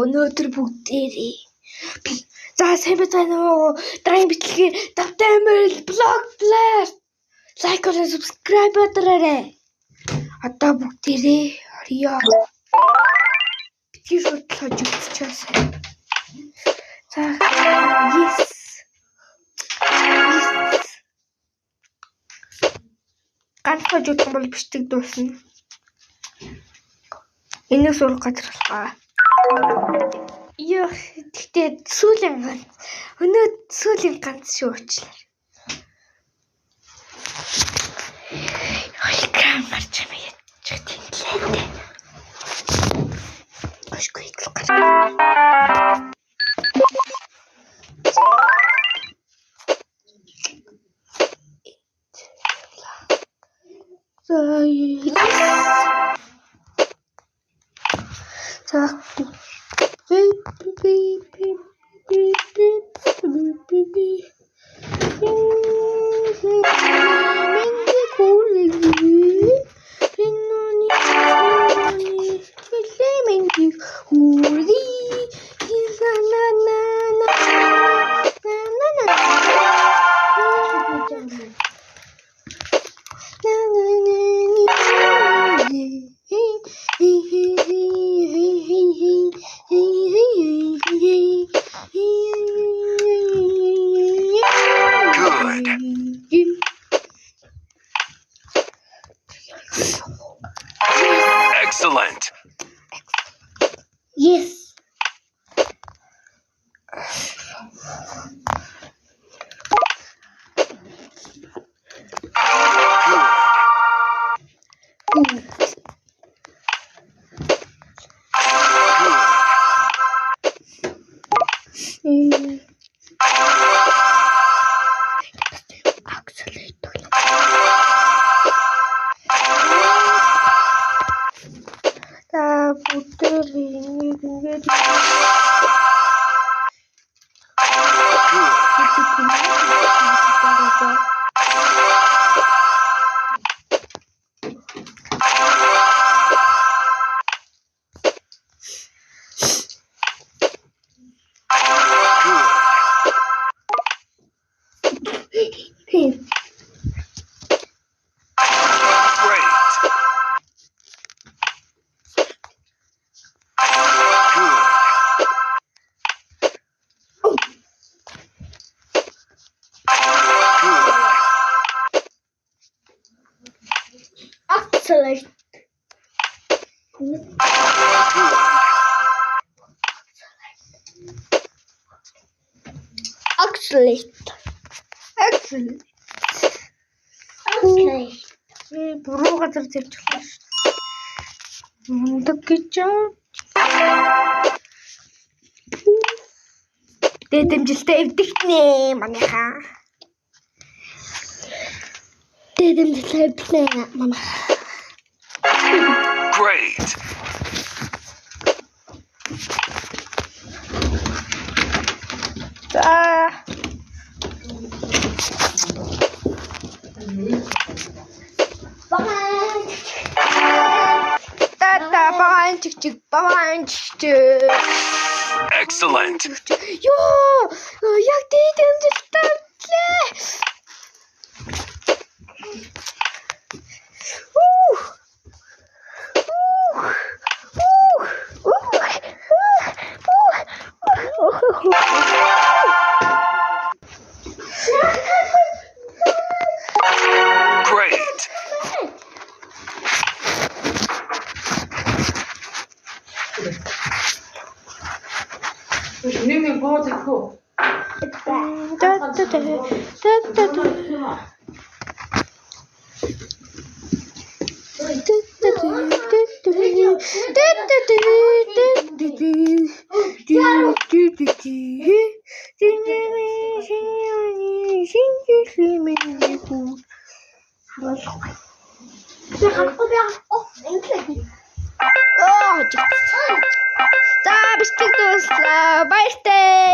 өнөөдөр бүгдээрээ за сайн байна уу? Дараагийн бичлэгээ давтамжтай блог бласт лайк और subscribe дараарай. Одоо бүгдээрээ орё. Битгий шууд хож үзчихсэн. За yes. Ганц хож үзсэн бол бичлэг дуусна. Энэ сурах газар болохоо. Ёо, тэгтээ сүүлийн ганц шүү уучлаа. Хойкрам гарч юм яачих тийм лээ. Ашгүй идэл гар. Excellent. Yes. Excellent. Буруу газар зэрж байна шүү. Мундаг гэж. Дэдэмжилтэй эвдэгтнэ манайхаа. Дэдэмжилтэй эвдэгтнэ манайхаа. Great. Excellent. Ёо, яг дэдэмжилтэй эвдлээ. Great. Нэг боо зэхүү. За бичлэг дуслаа. Баяртай.